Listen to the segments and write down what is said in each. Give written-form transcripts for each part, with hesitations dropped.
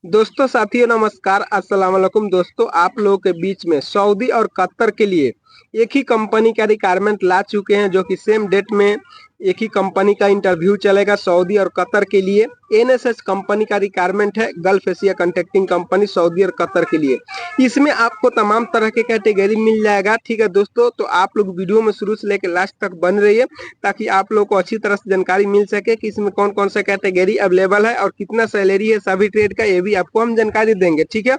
दोस्तों साथियों नमस्कार अस्सलाम वालेकुम। दोस्तों आप लोगों के बीच में सऊदी और कतर के लिए एक ही कंपनी का रिक्वायरमेंट ला चुके हैं, जो कि सेम डेट में एक ही कंपनी का इंटरव्यू चलेगा सऊदी और कतर के लिए। एनएसएस कंपनी का रिक्वायरमेंट है, gulf Asia contracting company Saudi और कतर के लिए। इसमें आपको तमाम तरह के कैटेगरी मिल जाएगा। ठीक है दोस्तों, तो आप लोग वीडियो में शुरू से लेकर लास्ट तक बन रहिए ताकि आप लोग को अच्छी तरह से जानकारी मिल सके कि इसमें कौन कौन सा कैटेगरी अवेलेबल है और कितना सैलरी है सभी ट्रेड का, ये भी आपको हम जानकारी देंगे। ठीक है,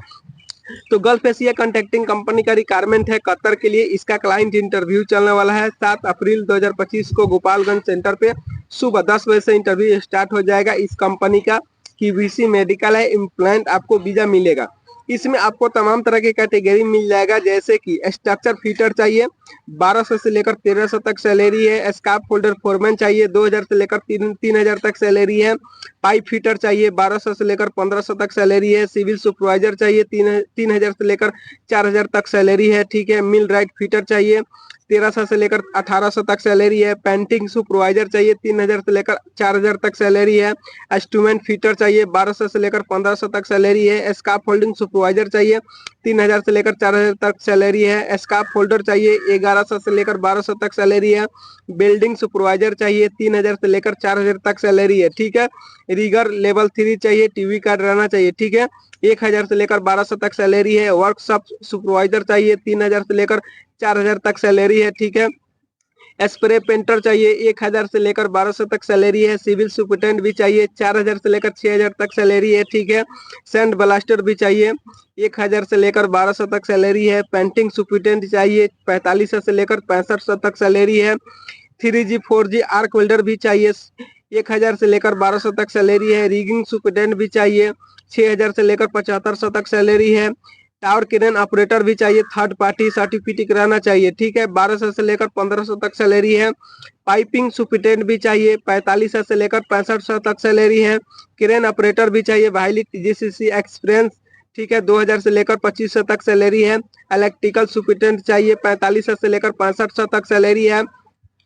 तो गल्फ एशिया कंट्रैक्टिंग कंपनी का रिक्वायरमेंट है कतर के लिए। इसका क्लाइंट इंटरव्यू चलने वाला है 7 अप्रैल 2025 को गोपालगंज सेंटर पे सुबह 10 बजे से इंटरव्यू स्टार्ट हो जाएगा। इस कंपनी का QVC मेडिकल है, इम्प्लांट आपको वीजा मिलेगा। इसमें आपको तमाम तरह के कैटेगरी मिल जाएगा, जैसे कि स्ट्रक्चर फिटर चाहिए 1200 से लेकर 1300 तक सैलरी है। स्काफ फोल्डर फोरमैन चाहिए 2000 से लेकर 3000 तक सैलरी है। पाइप फिटर चाहिए 1200 से लेकर 1500 तक सैलरी है। सिविल सुपरवाइजर चाहिए 3000 से लेकर 4000 तक सैलरी है। ठीक है, मिल राइट फिटर चाहिए 1300 से लेकर 1800 तक सैलरी है। पेंटिंग सुपरवाइजर चाहिए 3000 से लेकर 4000 तक सैलरी है। इंस्ट्रूमेंट फिटर चाहिए 1200 से लेकर 1500 तक सैलरी है। स्काफ होल्डिंग सुपरवाइजर चाहिए 3000 से लेकर 4000 तक सैलरी है। स्काफ होल्डर चाहिए 1100 से लेकर 1200 तक सैलरी है। बिल्डिंग सुपरवाइजर चाहिए 3000 से लेकर 4000 तक सैलरी है। ठीक है, रिगर लेवल 3 चाहिए, टीवी कार्ड रहना चाहिए। ठीक है, 1000 से लेकर 1200 तक सैलरी है। वर्कशॉप सुपरवाइजर चाहिए 3000 से लेकर 4000 तक सैलरी है। ठीक है, स्प्रे पेंटर चाहिए 1000 से लेकर 1200 तक सैलरी है। सिविल सुपरिटेंडेंट भी चाहिए 4000 से लेकर 6000 तक सैलरी है। ठीक है, सैंड ब्लास्टर भी चाहिए 1000 से लेकर 1200 तक सैलरी है। पेंटिंग सुपरिटेंडेंट चाहिए 4500 से लेकर 6500 तक सैलरी है। 3G 4G आर्क वेल्डर भी चाहिए 1000 से लेकर 1200 तक सैलरी है। रिगिंग सुपरिटेंडेंट भी चाहिए 6000 से लेकर 7500 तक सैलरी है। टावर क्रेन ऑपरेटर भी चाहिए, थर्ड पार्टी सर्टिफिकेट रहना चाहिए। ठीक है, 1200 से लेकर 1500 तक सैलरी है। पाइपिंग सुपरिटेंडेंट भी चाहिए 4500 से लेकर 6500 तक सैलरी है। क्रेन ऑपरेटर भी चाहिए वाइलिट GCC एक्सपीरियंस। ठीक है, 2000 से लेकर 2500 तक सैलरी है। इलेक्ट्रिकल सुपरिटेंडेंट चाहिए 4500 से लेकर 6500 तक सैलरी है।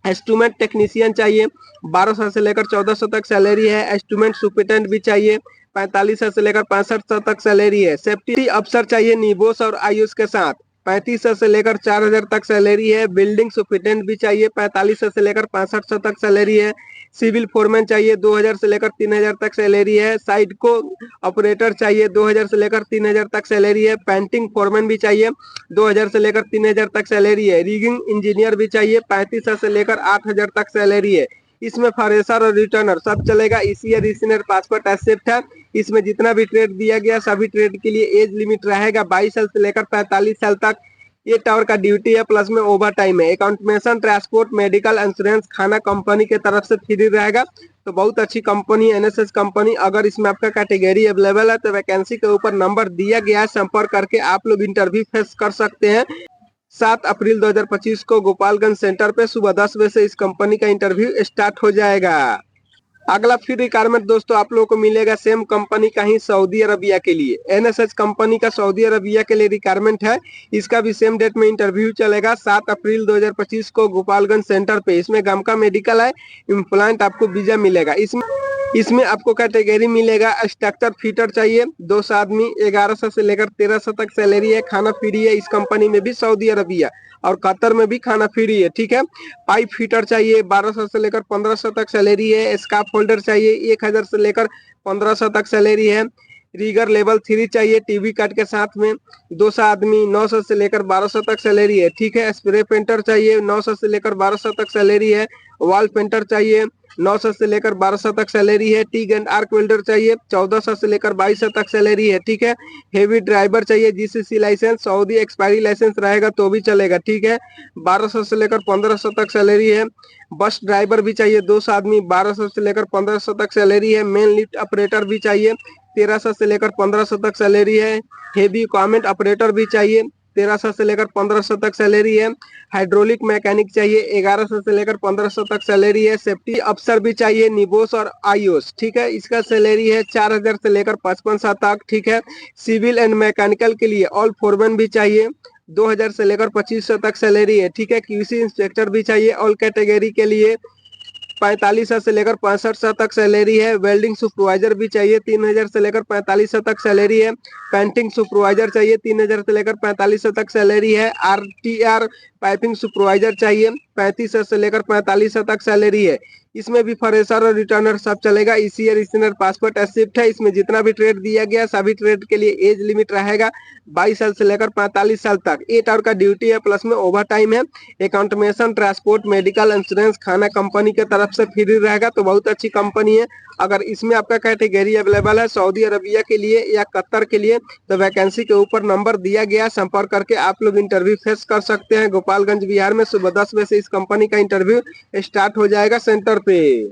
इंस्ट्रूमेंट टेक्नीशियन चाहिए 1200 से लेकर 1400 तक सैलरी है। इंस्ट्रूमेंट सुपरिटेंडेंट भी चाहिए 4500 से लेकर 6500 तक सैलरी है। सेफ्टी अफसर चाहिए निबोस और आयुष के साथ 3500 से लेकर 4000 तक सैलरी है। बिल्डिंग सुपरिटेंडेंट भी चाहिए 4500 से लेकर 6500 तक सैलरी है। सिविल फोरमैन चाहिए 2000 से लेकर 3000 तक सैलरी है। साइड को ऑपरेटर चाहिए 2000 से लेकर 3000 तक सैलरी है। पेंटिंग फोरमैन भी चाहिए 2000 से लेकर 3000 तक सैलरी है। रिगिंग इंजीनियर भी चाहिए 3500 से लेकर 8000 तक सैलरी है। इसमें फ्रेशर और रिटर्नर सब चलेगा। ECR रीजनर पासपोर्ट एक्सेप्ट है। इसमें जितना भी ट्रेड दिया गया सभी ट्रेड के लिए एज लिमिट रहेगा 22 साल से लेकर 45 साल तक। ये टावर का ड्यूटी है, प्लस में ओवर टाइम है। अकाउंटेशन, ट्रांसपोर्ट, मेडिकल इंश्योरेंस, खाना कंपनी के तरफ से फ्री रहेगा। तो बहुत अच्छी कंपनी है एनएसएस कंपनी। अगर इसमें आपका कैटेगरी अवेलेबल है तो वैकेंसी के ऊपर नंबर दिया गया है, संपर्क करके आप लोग इंटरव्यू फेस कर सकते हैं। 7 अप्रैल 2025 को गोपालगंज सेंटर पे सुबह 10 बजे से इस कंपनी का इंटरव्यू स्टार्ट हो जाएगा। अगला फिर रिक्वायरमेंट दोस्तों आप लोगों को मिलेगा सेम कंपनी का ही सऊदी अरबिया के लिए। एनएसएच कंपनी का सऊदी अरबिया के लिए रिक्वायरमेंट है। इसका भी सेम डेट में इंटरव्यू चलेगा 7 अप्रैल 2025 को गोपालगंज सेंटर पे। इसमें गमका मेडिकल है, इम्प्लांट आपको वीजा मिलेगा। इसमें आपको कैटेगरी मिलेगा स्ट्रक्चर फिटर चाहिए 200 आदमी, 1100 से लेकर 1300 तक सैलरी है। खाना फ्री है इस कंपनी में भी, सऊदी अरबिया और कतर में भी खाना फ्री है। ठीक है, पाइप फिटर चाहिए 1200 से लेकर 1500 तक सैलरी है। स्काफ होल्डर चाहिए 1000 से लेकर 1500 तक सैलरी है। रीगर लेवल 3 चाहिए टीवी कार्ड के साथ में, 200 आदमी, 900 से लेकर 1200 तक सैलरी है। ठीक है, स्प्रे पेंटर चाहिए 900 से लेकर 1200 तक सैलरी है। वॉल पेंटर चाहिए 900 से लेकर 1200 तक सैलरी है। टीग एंड आर्क वेल्डर चाहिए 1400 से लेकर 2200 तक सैलरी है। ठीक है, हेवी ड्राइवर चाहिए GCC licence, Saudi expiry licence रहेगा तो भी चलेगा। ठीक है, 1200 से लेकर 1500 तक सैलरी है। बस ड्राइवर भी चाहिए 200 आदमी, 1200 से लेकर 1500 तक सैलरी है। मेन लिफ्ट ऑपरेटर भी चाहिए 1300 से लेकर 1500 तक सैलरी है। हेवी इक्विपमेंट ऑपरेटर भी चाहिए 1300 से लेकर 1500 तक सैलरी है। हाइड्रोलिक मैकेनिक चाहिए 1100 से लेकर 1500 तक सैलरी है। सेफ्टी अफसर भी चाहिए निबोस और आयुष। ठीक है, इसका सैलरी है 4000 से लेकर 5500 तक। ठीक है, सिविल एंड मैकेनिकल के लिए ऑल फोरमैन भी चाहिए 2000 से लेकर 2500 तक सैलरी है। ठीक है, QC इंस्पेक्टर भी चाहिए ऑल कैटेगरी के लिए 45,000 से लेकर 65,000 तक सैलरी है। वेल्डिंग सुपरवाइजर भी चाहिए, 3,000 से लेकर 45,000 तक सैलरी है। पेंटिंग सुपरवाइजर चाहिए, 3,000 से लेकर 45,000 तक सैलरी है। आरटीआर पाइपिंग सुपरवाइजर चाहिए, 35,000 से लेकर 45,000 तक सैलरी है। इसमें भी फ्रेशर और रिटर्नर सब चलेगा। ईसीआर इंजीनियर पासपोर्ट एक्सेप्ट है। इसमें जितना भी ट्रेड दिया गया सभी ट्रेड के लिए एज लिमिट रहेगा 22 साल से लेकर 45 साल तक। 8 आवर का ड्यूटी है, प्लस में ओवर टाइम है। अकाउंटमेशन, ट्रांसपोर्ट, मेडिकल इंश्योरेंस, खाना कंपनी के तरफ से फ्री रहेगा, तो बहुत अच्छी कंपनी है। अगर इसमें आपका कैटेगरी अवेलेबल है सऊदी अरबिया के लिए या कतर के लिए, तो वैकेंसी के ऊपर नंबर दिया गया, संपर्क करके आप लोग इंटरव्यू फेस कर सकते हैं। गोपालगंज बिहार में सुबह 10 बजे से इस कंपनी का इंटरव्यू स्टार्ट हो जाएगा सेंटर पे।